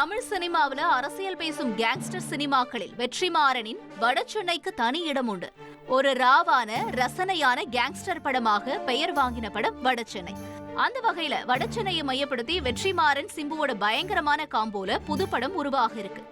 தமிழ் சினிமாவில் அரசியல் பேசும் கேங்ஸ்டர் சினிமாக்களில் வெற்றிமாறனின் வடசென்னைக்கு தனி இடம் உண்டு. ஒரு ராவான ரசனையான கேங்ஸ்டர் படமாக பெயர் வாங்கின படம் வடசென்னை. அந்த வகையில வடசென்னையை மையப்படுத்தி வெற்றிமாறன் சிம்புவோட பயங்கரமான காம்போல புது படம் உருவாக இருக்கு.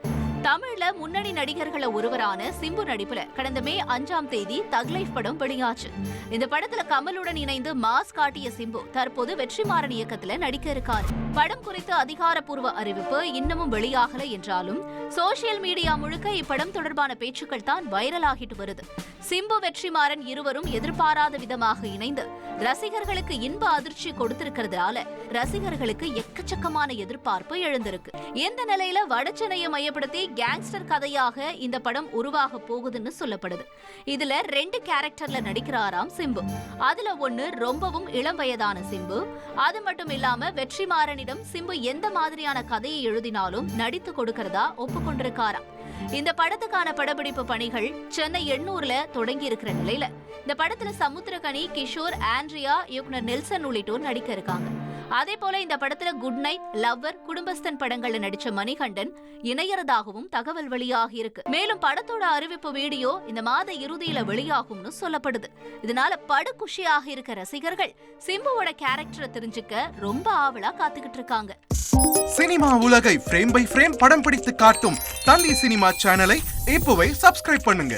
தமிழ்ல முன்னணி நடிகர்கள ஒருவரான சிம்பு நடிப்புல கடந்த மே 5ஆம் தேதி தக் லைஃப் படம் வெளியாச்சு. இந்த படத்துல கமலுடன் இணைந்து மாஸ் காட்டிய சிம்பு தற்போது வெற்றிமாறன் இயக்கத்துல நடிக்க இருக்காரு. படம் குறித்த அதிகாரப்பூர்வ அறிவிப்பு இன்னமும் வெளியாகல என்றாலும் சோசியல் மீடியா முழுக்க இப்படம் தொடர்பான பேச்சுக்கள் தான் வைரல் ஆகிட்டு வருது. சிம்பு வெற்றிமாறன் இருவரும் எதிர்பாராத விதமாக இணைந்து ரசிகர்களுக்கு இன்ப அதிர்ச்சி கொடுத்திருக்கிறதால ரசிகர்களுக்கு எக்கச்சக்கமான எதிர்பார்ப்பு எழுந்திருக்கு. இந்த நிலையில வடசென்னையை மையப்படுத்தி கேங்ஸ்டர் கதையாக இந்த படம் உருவாக போகுதுன்னு சொல்லப்படுது. இதுல 2 கேரக்டர்ல நடிக்கிறாராம் சிம்பு. அதுல ஒண்ணு ரொம்பவும் இளம் வயதான சிம்பு. அது மட்டும் இல்லாம வெற்றிமாறனிடம் சிம்பு எந்த மாதிரியான கதையை எழுதினாலும் நடித்து கொடுக்கறதா ஒப்புக்கொண்டிருக்காராம். இந்த படத்துக்கான படப்பிடிப்பு பணிகள் சென்னை எண்ணூர்ல தொடங்கி இருக்கிற நிலையில இந்த படத்துல சமுத்திரகனி, கிஷோர், ஆண்ட்ரியா, இயக்குனர் நெல்சன் உள்ளிட்டோர் நடிக்க இருக்காங்க. அதே போல இந்த படத்துல குட் நைட், லவ்வர், குடும்பஸ்தன் படங்கள்ல நடிச்ச மணிகண்டன் இணையறதாகவும் தகவல் வெளியாகி இருக்கு. மேலும் படத்தோட அறிவிப்பு வீடியோ இந்த மாத இறுதியில வெளியாகும்னு சொல்லப்படுது. இதனால படு குஷியாக இருக்க ரசிகர்கள் சிம்புவோட கேரக்டரை தெரிஞ்சுக்க ரொம்ப ஆவலா காத்துக்கிட்டு இருக்காங்க. சினிமா உலகை ஃப்ரேம் பை ஃப்ரேம் படம் பிடித்து காட்டும் தந்தி சினிமா சேனலை இப்போவே சப்ஸ்கிரைப் பண்ணுங்க.